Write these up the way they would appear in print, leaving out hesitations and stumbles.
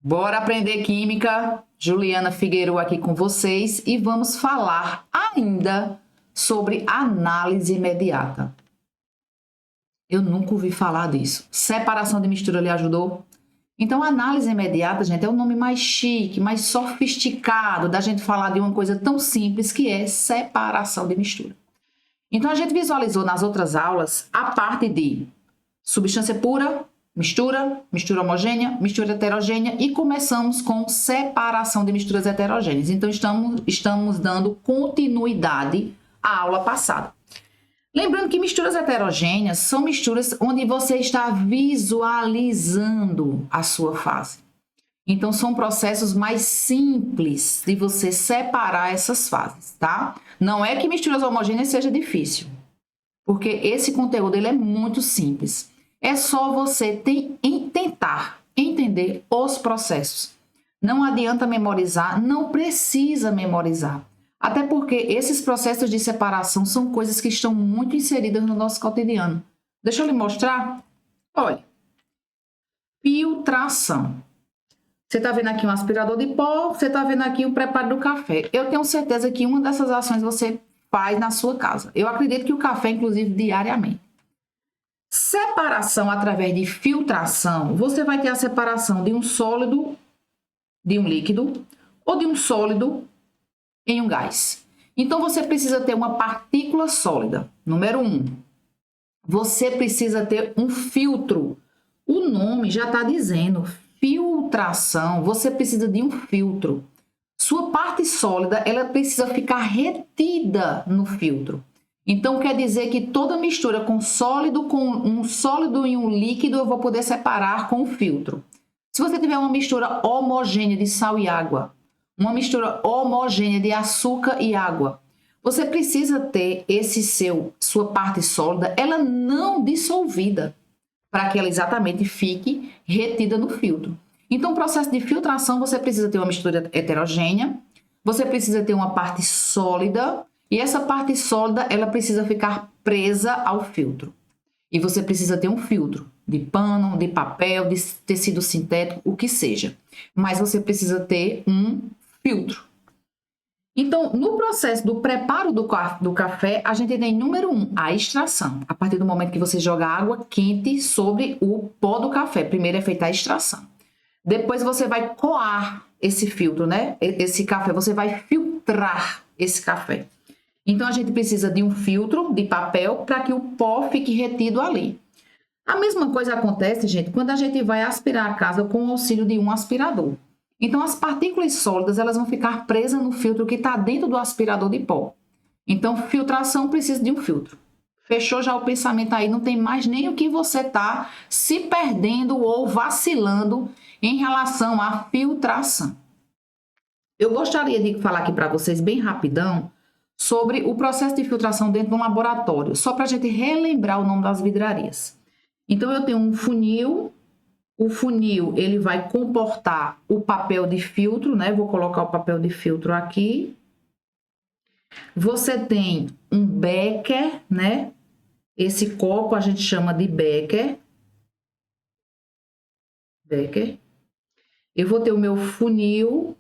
Bora aprender química? Juliana Figueiredo aqui com vocês e vamos falar ainda sobre análise imediata. Eu nunca ouvi falar disso. Separação de mistura lhe ajudou? Então, análise imediata, gente, é o nome mais chique, mais sofisticado da gente falar de uma coisa tão simples que é separação de mistura. Então, a gente visualizou nas outras aulas a parte de substância pura, mistura, mistura homogênea, mistura heterogênea e começamos com separação de misturas heterogêneas. Então, estamos dando continuidade à aula passada. Lembrando que misturas heterogêneas são misturas onde você está visualizando a sua fase. Então, são processos mais simples de você separar essas fases, tá? Não é que misturas homogêneas seja difícil, porque esse conteúdo ele é muito simples. É só você tentar entender os processos. Não adianta memorizar, não precisa memorizar. Até porque esses processos de separação são coisas que estão muito inseridas no nosso cotidiano. Deixa eu lhe mostrar. Olha, filtração. Você está vendo aqui um aspirador de pó, você está vendo aqui o preparo do café. Eu tenho certeza que uma dessas ações você faz na sua casa. Eu acredito que o café, inclusive, diariamente. Separação através de filtração, você vai ter a separação de um sólido, de um líquido, ou de um sólido em um gás. Então, você precisa ter uma partícula sólida. Número 1. Você precisa ter um filtro. O nome já está dizendo, filtração. Você precisa de um filtro. Sua parte sólida, ela precisa ficar retida no filtro. Então, quer dizer que toda mistura com um sólido e um líquido, eu vou poder separar com o filtro. Se você tiver uma mistura homogênea de sal e água, uma mistura homogênea de açúcar e água, você precisa ter sua parte sólida, ela não dissolvida, para que ela exatamente fique retida no filtro. Então, o processo de filtração, você precisa ter uma mistura heterogênea, você precisa ter uma parte sólida, e essa parte sólida, ela precisa ficar presa ao filtro. E você precisa ter um filtro de pano, de papel, de tecido sintético, o que seja. Mas você precisa ter um filtro. Então, no processo do preparo do café, a gente tem, número 1, a extração. A partir do momento que você joga água quente sobre o pó do café. Primeiro é feita a extração. Depois você vai coar esse filtro, né? Esse café, você vai filtrar esse café. Então, a gente precisa de um filtro de papel para que o pó fique retido ali. A mesma coisa acontece, gente, quando a gente vai aspirar a casa com o auxílio de um aspirador. Então, as partículas sólidas, elas vão ficar presas no filtro que está dentro do aspirador de pó. Então, filtração precisa de um filtro. Fechou já o pensamento aí, não tem mais nem o que você está se perdendo ou vacilando em relação à filtração. Eu gostaria de falar aqui para vocês bem rapidão sobre o processo de filtração dentro de um laboratório, só para a gente relembrar o nome das vidrarias. Então, eu tenho um funil. O funil, ele vai comportar o papel de filtro, né? Vou colocar o papel de filtro aqui. Você tem um becker, né? Esse copo a gente chama de becker. Becker. Eu vou ter o meu funil.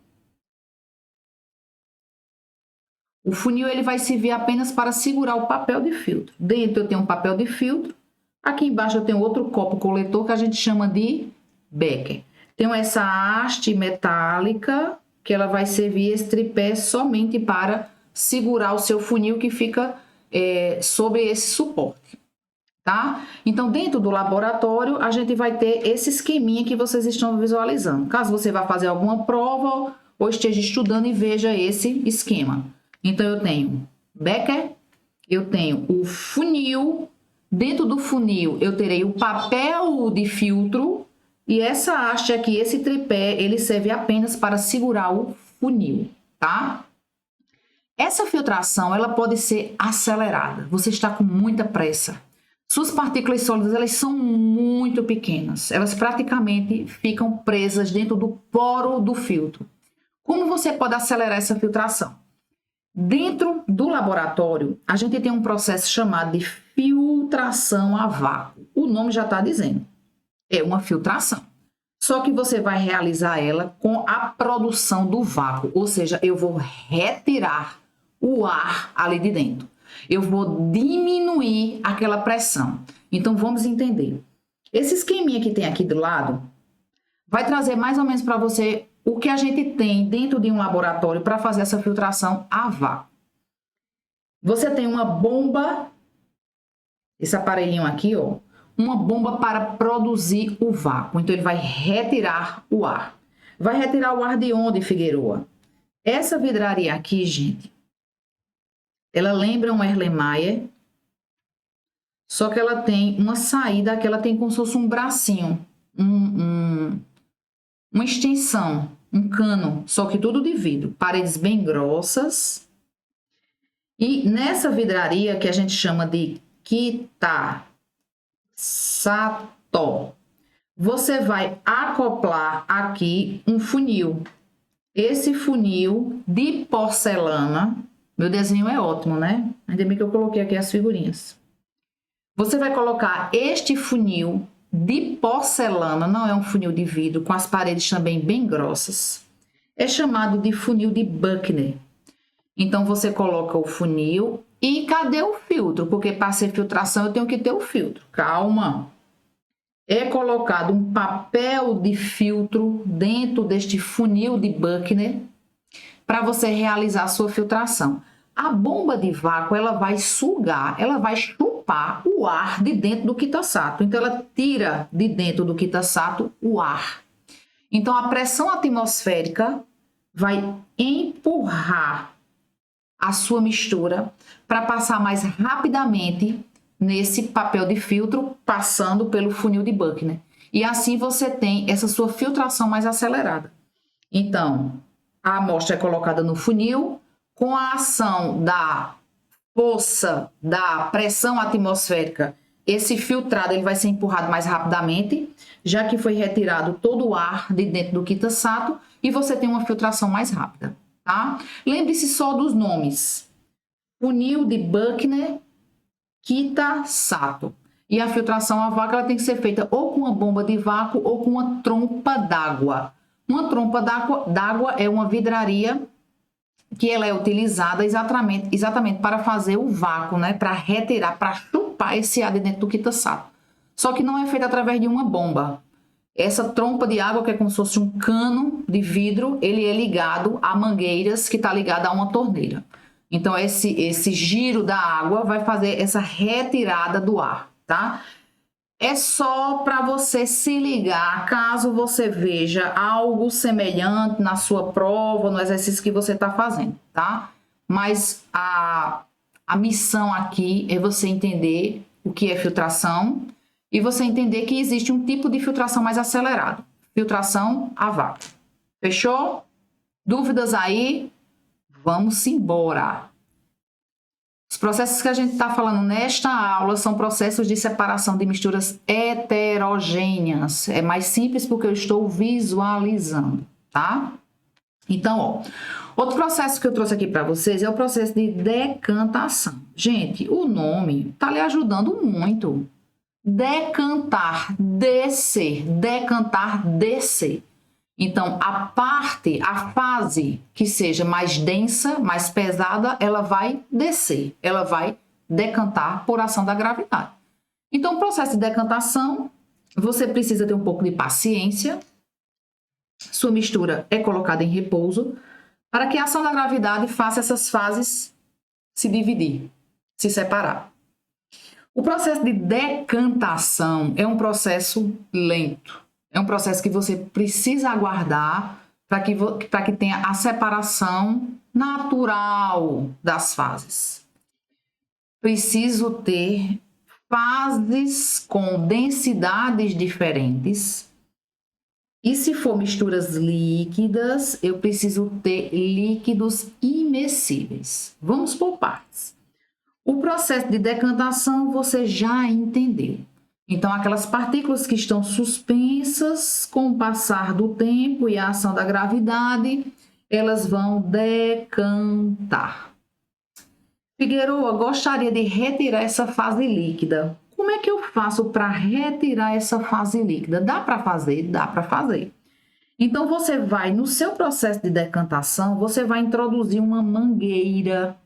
O funil, ele vai servir apenas para segurar o papel de filtro. Dentro eu tenho um papel de filtro. Aqui embaixo eu tenho outro copo coletor que a gente chama de becker. Tenho essa haste metálica que ela vai servir esse tripé somente para segurar o seu funil que fica sobre esse suporte, tá? Então, dentro do laboratório, a gente vai ter esse esqueminha que vocês estão visualizando. Caso você vá fazer alguma prova ou esteja estudando e veja esse esquema. Então, eu tenho becker, eu tenho o funil. Dentro do funil, eu terei o papel de filtro e essa haste aqui, esse tripé, ele serve apenas para segurar o funil, tá? Essa filtração, ela pode ser acelerada. Você está com muita pressa. Suas partículas sólidas, elas são muito pequenas. Elas praticamente ficam presas dentro do poro do filtro. Como você pode acelerar essa filtração? Dentro do laboratório, a gente tem um processo chamado de filtração a vácuo. O nome já está dizendo. É uma filtração. Só que você vai realizar ela com a produção do vácuo, ou seja, eu vou retirar o ar ali de dentro. Eu vou diminuir aquela pressão. Então, vamos entender. Esse esqueminha que tem aqui do lado vai trazer mais ou menos para você o que a gente tem dentro de um laboratório para fazer essa filtração a vácuo. Você tem uma bomba, esse aparelhinho aqui, ó, uma bomba para produzir o vácuo. Então, ele vai retirar o ar. Vai retirar o ar de onde, Figueroa? Essa vidraria aqui, gente, ela lembra um Erlenmeyer, só que ela tem uma saída que ela tem como se fosse um bracinho, uma extensão, um cano, só que tudo de vidro. Paredes bem grossas. E nessa vidraria que a gente chama de Kitasato, você vai acoplar aqui um funil. Esse funil de porcelana, meu desenho é ótimo, né? Ainda bem que eu coloquei aqui as figurinhas. Você vai colocar este funil de porcelana, não é um funil de vidro, com as paredes também bem grossas. É chamado de funil de Buchner. Então, você coloca o funil e cadê o filtro? Porque para ser filtração eu tenho que ter o filtro. Calma! É colocado um papel de filtro dentro deste funil de Buchner para você realizar a sua filtração. A bomba de vácuo, ela vai sugar, ela vai chupar o ar de dentro do Kitasato. Então, ela tira de dentro do Kitasato o ar. Então, a pressão atmosférica vai empurrar a sua mistura para passar mais rapidamente nesse papel de filtro, passando pelo funil de Buchner. E assim você tem essa sua filtração mais acelerada. Então, a amostra é colocada no funil, com a ação da força da pressão atmosférica, esse filtrado ele vai ser empurrado mais rapidamente, já que foi retirado todo o ar de dentro do Kitasato e você tem uma filtração mais rápida, tá? Lembre-se só dos nomes. Funil de Buchner, Kitasato. E a filtração a vácuo ela tem que ser feita ou com uma bomba de vácuo ou com uma trompa d'água. Uma trompa d'água é uma vidraria que ela é utilizada exatamente para fazer o vácuo, né? Para retirar, para chupar esse ar de dentro do Kitasato. Só que não é feita através de uma bomba. Essa trompa de água, que é como se fosse um cano de vidro, ele é ligado a mangueiras que está ligada a uma torneira. Então, esse giro da água vai fazer essa retirada do ar, tá? É só para você se ligar, caso você veja algo semelhante na sua prova, no exercício que você está fazendo, tá? Mas a missão aqui é você entender o que é filtração e você entender que existe um tipo de filtração mais acelerado, filtração a vácuo. Fechou? Dúvidas aí? Vamos embora! Os processos que a gente está falando nesta aula são processos de separação de misturas heterogêneas. É mais simples porque eu estou visualizando, tá? Então, ó, outro processo que eu trouxe aqui para vocês é o processo de decantação. Gente, o nome está lhe ajudando muito. Decantar, descer, decantar, descer. Então, a fase que seja mais densa, mais pesada, ela vai descer, ela vai decantar por ação da gravidade. Então, o processo de decantação, você precisa ter um pouco de paciência. Sua mistura é colocada em repouso para que a ação da gravidade faça essas fases se dividir, se separar. O processo de decantação é um processo lento. É um processo que você precisa aguardar para que tenha a separação natural das fases. Preciso ter fases com densidades diferentes. E se for misturas líquidas, eu preciso ter líquidos imescíveis. Vamos por partes. O processo de decantação você já entendeu. Então, aquelas partículas que estão suspensas com o passar do tempo e a ação da gravidade, elas vão decantar. Figueroa, gostaria de retirar essa fase líquida. como é que eu faço para retirar essa fase líquida? Dá para fazer? Dá para fazer. Então, você vai, no seu processo de decantação, você vai introduzir uma mangueira,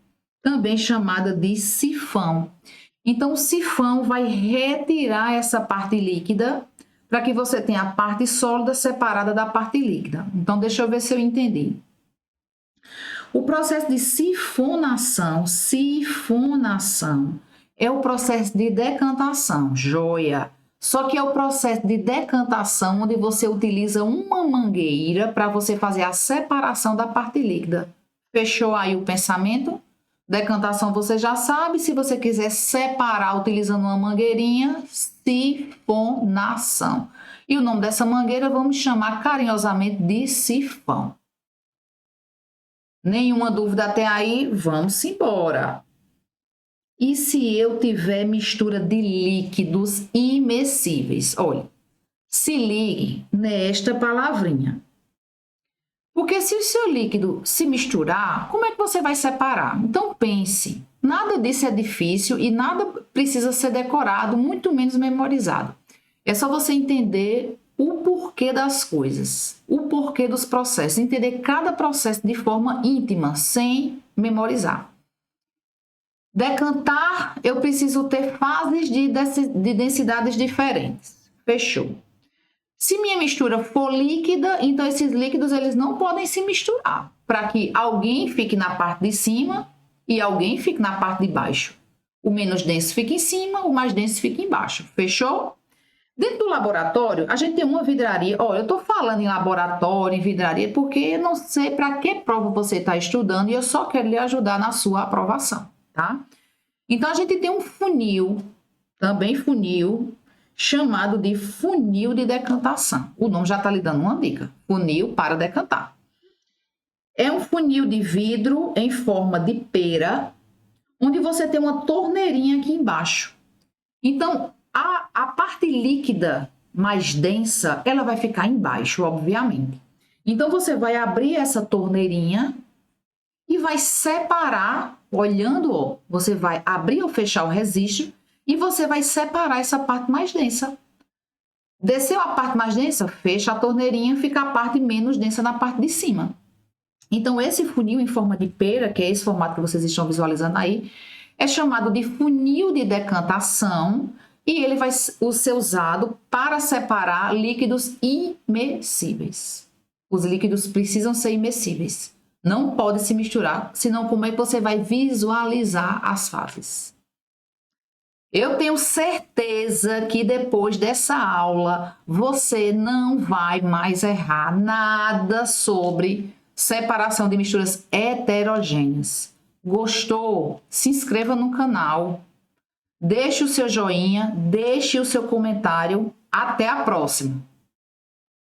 também chamada de sifão. Então, o sifão vai retirar essa parte líquida para que você tenha a parte sólida separada da parte líquida. Então, deixa eu ver se eu entendi. O processo de sifonação é o processo de decantação, joia. Só que é o processo de decantação onde você utiliza uma mangueira para você fazer a separação da parte líquida. Fechou aí o pensamento? Decantação você já sabe. Se você quiser separar utilizando uma mangueirinha, sifonação. E o nome dessa mangueira vamos chamar carinhosamente de sifão. Nenhuma dúvida até aí? Vamos embora. E se eu tiver mistura de líquidos imescíveis? Olha, se ligue nesta palavrinha. Porque se o seu líquido se misturar, como é que você vai separar? Então pense, nada disso é difícil e nada precisa ser decorado, muito menos memorizado. É só você entender o porquê das coisas, o porquê dos processos, entender cada processo de forma íntima, sem memorizar. Decantar, eu preciso ter fases de densidades diferentes. Fechou. Se minha mistura for líquida, então esses líquidos eles não podem se misturar, para que alguém fique na parte de cima e alguém fique na parte de baixo. O menos denso fica em cima, o mais denso fica embaixo. Fechou? Dentro do laboratório, a gente tem uma vidraria. Olha, eu estou falando em laboratório, em vidraria, porque eu não sei para que prova você está estudando e eu só quero lhe ajudar na sua aprovação, tá? Então, a gente tem um funil, também funil, chamado de funil de decantação. O nome já está lhe dando uma dica. Funil para decantar. É um funil de vidro em forma de pera, onde você tem uma torneirinha aqui embaixo. Então, a parte líquida mais densa, ela vai ficar embaixo, obviamente. Então, você vai abrir essa torneirinha e vai separar, olhando, ó, você vai abrir ou fechar o resistor e você vai separar essa parte mais densa. Desceu a parte mais densa, fecha a torneirinha, fica a parte menos densa na parte de cima. Então, esse funil em forma de pera, que é esse formato que vocês estão visualizando aí, é chamado de funil de decantação e ele vai ser usado para separar líquidos imescíveis. Os líquidos precisam ser imescíveis. Não pode se misturar, senão como é que você vai visualizar as fases? Eu tenho certeza que depois dessa aula você não vai mais errar nada sobre separação de misturas heterogêneas. Gostou? Se inscreva no canal, deixe o seu joinha, deixe o seu comentário. Até a próxima!